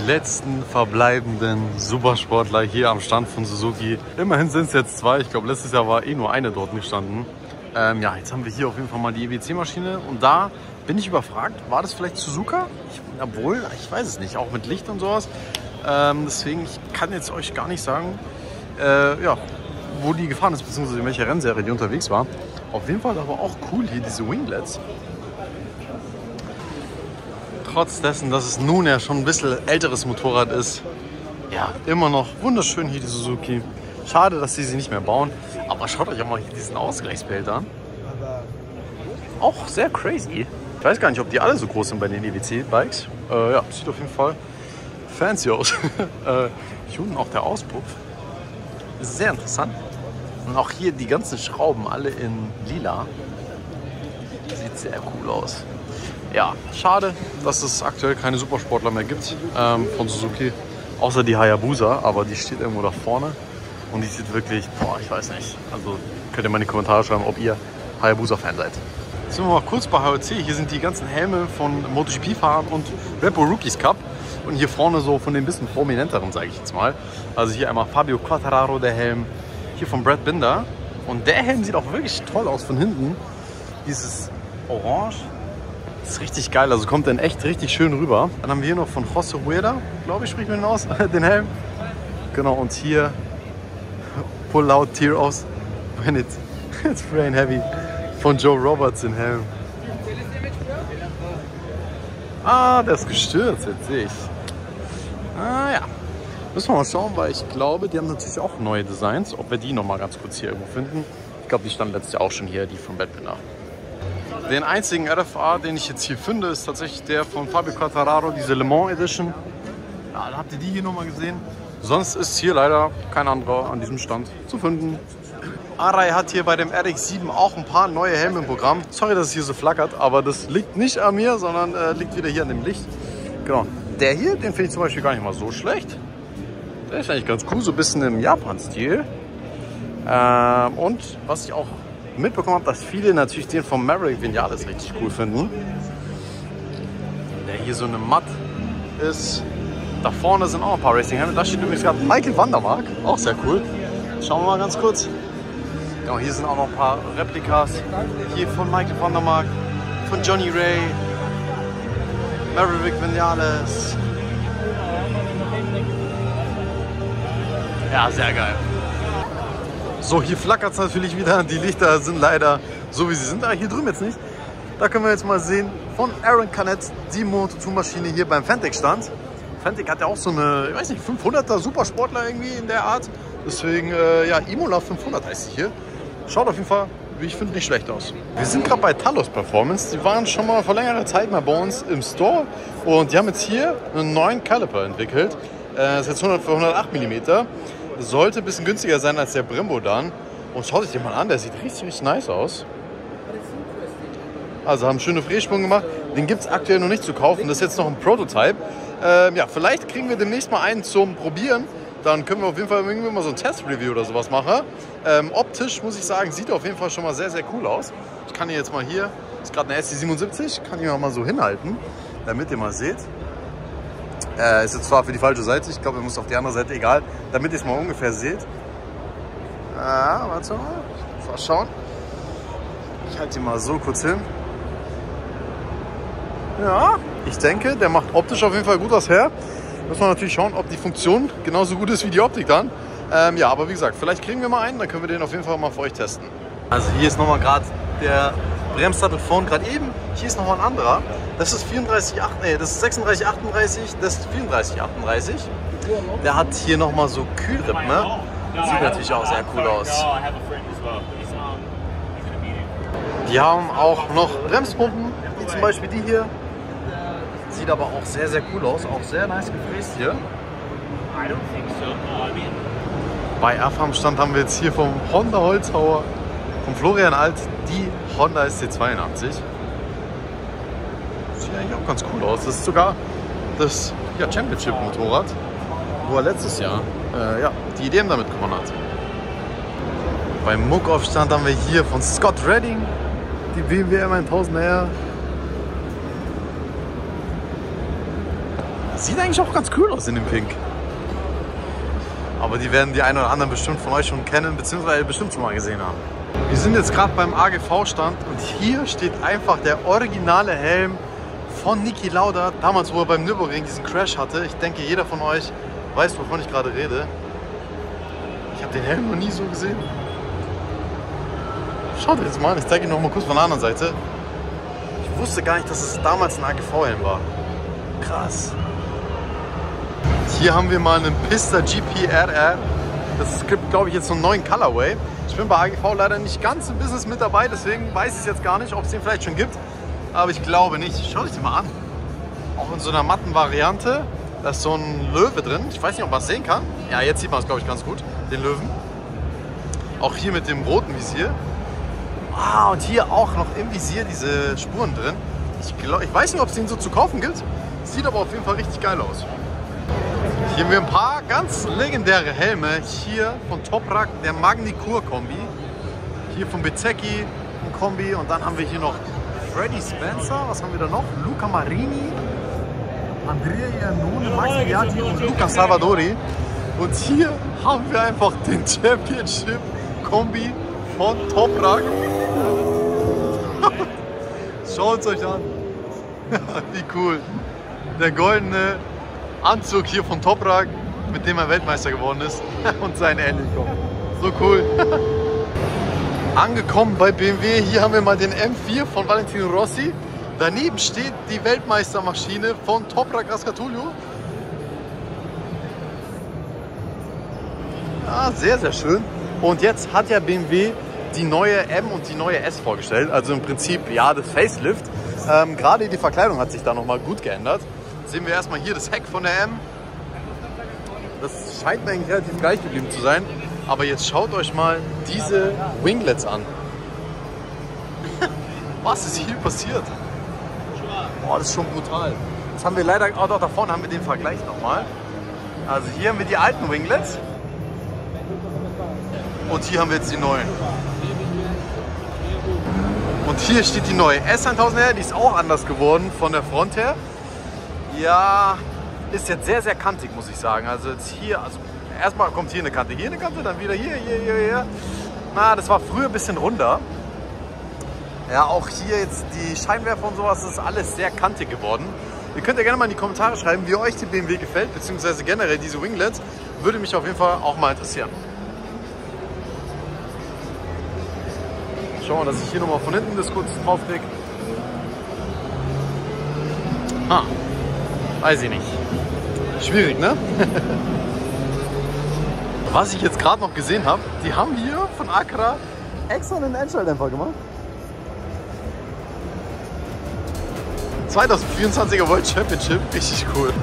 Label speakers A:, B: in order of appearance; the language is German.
A: letzten verbleibenden Supersportler hier am Stand von Suzuki. Immerhin sind es jetzt zwei. Ich glaube, letztes Jahr war eh nur eine dort gestanden. Ja, jetzt haben wir hier auf jeden Fall mal die EWC-Maschine. Und da bin ich überfragt, war das vielleicht Suzuka? Obwohl, ich weiß es nicht, auch mit Licht und sowas. Deswegen, ich kann jetzt euch gar nicht sagen, ja, wo die gefahren ist, beziehungsweise in welcher Rennserie die unterwegs war. Auf jeden Fall aber auch cool hier, diese Winglets. Trotz dessen, dass es nun ja schon ein bisschen älteres Motorrad ist, ja, immer noch wunderschön hier die Suzuki. Schade, dass sie nicht mehr bauen, aber schaut euch auch mal hier diesen Ausgleichsbehälter an. Auch sehr crazy. Ich weiß gar nicht, ob die alle so groß sind bei den EWC-Bikes. Ja, sieht auf jeden Fall fancy aus. Hier unten auch der Auspuff. Ist sehr interessant. Und auch hier die ganzen Schrauben alle in lila. Sieht sehr cool aus. Ja, schade, dass es aktuell keine Supersportler mehr gibt von Suzuki. Außer die Hayabusa, aber die steht irgendwo da vorne. Und die sieht wirklich, boah, ich weiß nicht. Also könnt ihr mal in die Kommentare schreiben, ob ihr Hayabusa-Fan seid. Jetzt sind wir mal kurz bei HOC. Hier sind die ganzen Helme von MotoGP-Fahrern und Red Bull Rookies Cup. Und hier vorne so von den bisschen prominenteren, sage ich jetzt mal. Also hier einmal Fabio Quartararo, der Helm. Hier von Brad Binder. Und der Helm sieht auch wirklich toll aus von hinten. Dieses Orange. Das ist richtig geil, also kommt dann echt richtig schön rüber. Dann haben wir hier noch von José Rueda, glaube ich, spricht man den aus, den Helm. Genau, und hier Pull Out Tear aus When It's Rain Heavy von Joe Roberts, den Helm. Ah, der ist gestürzt, jetzt sehe ich. Ah ja, müssen wir mal schauen, weil ich glaube, die haben natürlich auch neue Designs. Ob wir die nochmal ganz kurz hier irgendwo finden. Ich glaube, die standen letztes Jahr auch schon hier, die von Badbinder. Den einzigen RFA, den ich jetzt hier finde, ist tatsächlich der von Fabio Quartararo, diese Le Mans Edition. Ja, da habt ihr die hier nochmal gesehen. Sonst ist hier leider kein anderer an diesem Stand zu finden. Arai hat hier bei dem RX-7 auch ein paar neue Helme im Programm. Sorry, dass es hier so flackert, aber das liegt nicht an mir, sondern liegt wieder hier an dem Licht. Genau. Der hier, den finde ich zum Beispiel gar nicht mal so schlecht. Der ist eigentlich ganz cool, so ein bisschen im Japan-Stil. Und was ich auch mitbekommen habe, dass viele natürlich den von Maverick Vinales richtig cool finden. Der hier so eine Matt ist. Da vorne sind auch ein paar Racing-Helme. Da steht übrigens gerade Michael Vandermark. Auch sehr cool. Schauen wir mal ganz kurz. Genau, hier sind auch noch ein paar Replikas. Hier von Michael Vandermark, von Johnny Ray, Maverick Vinales. Ja, sehr geil. So, hier flackert es natürlich wieder. Die Lichter sind leider so, wie sie sind. Hier drüben jetzt nicht. Da können wir jetzt mal sehen von Aaron Canet die Moto2-Maschine hier beim Fentec-Stand. Fentec hat ja auch so eine, ich weiß nicht, 500er Supersportler irgendwie in der Art. Deswegen, ja, Imola 500 heißt sie hier. Schaut auf jeden Fall, wie ich finde, nicht schlecht aus. Wir sind gerade bei Talos Performance. Die waren schon mal vor längerer Zeit mal bei uns im Store. Und die haben jetzt hier einen neuen Caliper entwickelt. Das ist jetzt 100 für 108 mm. Sollte ein bisschen günstiger sein als der Brembo dann. Und schaut euch den mal an, der sieht richtig, richtig nice aus. Also haben schöne Frässprung gemacht. Den gibt es aktuell noch nicht zu kaufen. Das ist jetzt noch ein Prototype. Ja, vielleicht kriegen wir demnächst mal einen zum Probieren. Dann können wir auf jeden Fall irgendwie mal so ein Test-Review oder sowas machen. Optisch muss ich sagen, sieht auf jeden Fall schon mal sehr, sehr cool aus. Ich kann hier jetzt mal hier, das ist gerade eine SC77, kann ich mal so hinhalten, damit ihr mal seht. Ist jetzt zwar für die falsche Seite, ich glaube, ihr müsst auf die andere Seite, egal, damit ihr es mal ungefähr seht. Warte mal schauen. Ich halte ihn mal so kurz hin. Ja, ich denke, der macht optisch auf jeden Fall gut was her. Muss man natürlich schauen, ob die Funktion genauso gut ist wie die Optik dann. Ja, aber wie gesagt, vielleicht kriegen wir mal einen, dann können wir den auf jeden Fall mal für euch testen. Also hier ist nochmal gerade der Bremssattel vorn gerade eben. Hier ist nochmal ein anderer. Das ist 3638, das ist 3438. Der hat hier nochmal so Kühlrippen, ne? Sieht natürlich auch sehr cool aus. Die haben auch noch Bremspumpen, wie zum Beispiel die hier. Sieht aber auch sehr, sehr cool aus. Auch sehr nice gefräst hier. Bei AFAM Stand haben wir jetzt hier vom Honda Holzhauer, von Florian Alt, die Honda SC82. Sieht eigentlich auch ganz cool aus. Das ist sogar das Championship-Motorrad, wo er letztes Jahr ja, die EDM damit gewonnen hat. Beim Muck-Off-Stand haben wir hier von Scott Redding die BMW M1000R. Sieht eigentlich auch ganz cool aus in dem Pink. Aber die werden die einen oder anderen bestimmt von euch schon kennen, beziehungsweise bestimmt schon mal gesehen haben. Wir sind jetzt gerade beim AGV-Stand und hier steht einfach der originale Helm von Niki Lauda. Damals, wo er beim Nürburgring diesen Crash hatte. Ich denke, jeder von euch weiß, wovon ich gerade rede. Ich habe den Helm noch nie so gesehen. Schaut euch das mal an, ich zeige ihn noch mal kurz von der anderen Seite. Ich wusste gar nicht, dass es damals ein AGV-Helm war. Krass. Hier haben wir mal einen Pista GP RR. Das gibt, glaube ich, jetzt so einen neuen Colorway. Ich bin bei AGV leider nicht ganz im Business mit dabei, deswegen weiß ich es jetzt gar nicht, ob es den vielleicht schon gibt. Aber ich glaube nicht. Schaut euch den mal an. Auch in so einer matten Variante. Da ist so ein Löwe drin. Ich weiß nicht, ob man es sehen kann. Ja, jetzt sieht man es, glaube ich, ganz gut, den Löwen. Auch hier mit dem roten Visier. Ah, und hier auch noch im Visier diese Spuren drin. Ich weiß nicht, ob es den so zu kaufen gibt. Sieht aber auf jeden Fall richtig geil aus. Hier haben wir ein paar ganz legendäre Helme. Hier von Toprak der Magny-Cours-Kombi. Hier von Bezzecchi ein Kombi. Und dann haben wir hier noch Freddy Spencer. Was haben wir da noch? Luca Marini, Andrea Iannone, Max Biaggi und Luca Salvadori. Und hier haben wir einfach den Championship-Kombi von Toprak. Schaut es euch an. Wie cool. Der goldene Anzug hier von Toprak, mit dem er Weltmeister geworden ist. Und sein Ähnlichkeit. So cool. Angekommen bei BMW. Hier haben wir mal den M4 von Valentino Rossi. Daneben steht die Weltmeistermaschine von Toprak Rascatullio. Ja, sehr, sehr schön. Und jetzt hat ja BMW die neue M und die neue S vorgestellt. Also im Prinzip, ja, das Facelift. Gerade die Verkleidung hat sich da nochmal gut geändert. Sehen wir erstmal hier das Heck von der M. Das scheint mir eigentlich relativ gleich geblieben zu sein. Aber jetzt schaut euch mal diese Winglets an. Was ist hier passiert? Boah, das ist schon brutal. Jetzt haben wir leider, auch da vorne haben wir den Vergleich nochmal. Also hier haben wir die alten Winglets. Und hier haben wir jetzt die neuen. Und hier steht die neue S1000R, die ist auch anders geworden von der Front her. Ja, ist jetzt sehr, sehr kantig, muss ich sagen. Also jetzt hier, also erstmal kommt hier eine Kante, dann wieder hier. Na, das war früher ein bisschen runder. Ja, auch hier jetzt die Scheinwerfer und sowas, das ist alles sehr kantig geworden. Ihr könnt ja gerne mal in die Kommentare schreiben, wie euch die BMW gefällt, beziehungsweise generell diese Winglets. Würde mich auf jeden Fall auch mal interessieren. Schauen wir, dass ich hier nochmal von hinten das kurz drauf kriege. Weiß ich nicht. Schwierig, ne? Was ich jetzt gerade noch gesehen habe, die haben hier von Acra extra einen Endschalldämpfer gemacht. 2024er World Championship, richtig cool.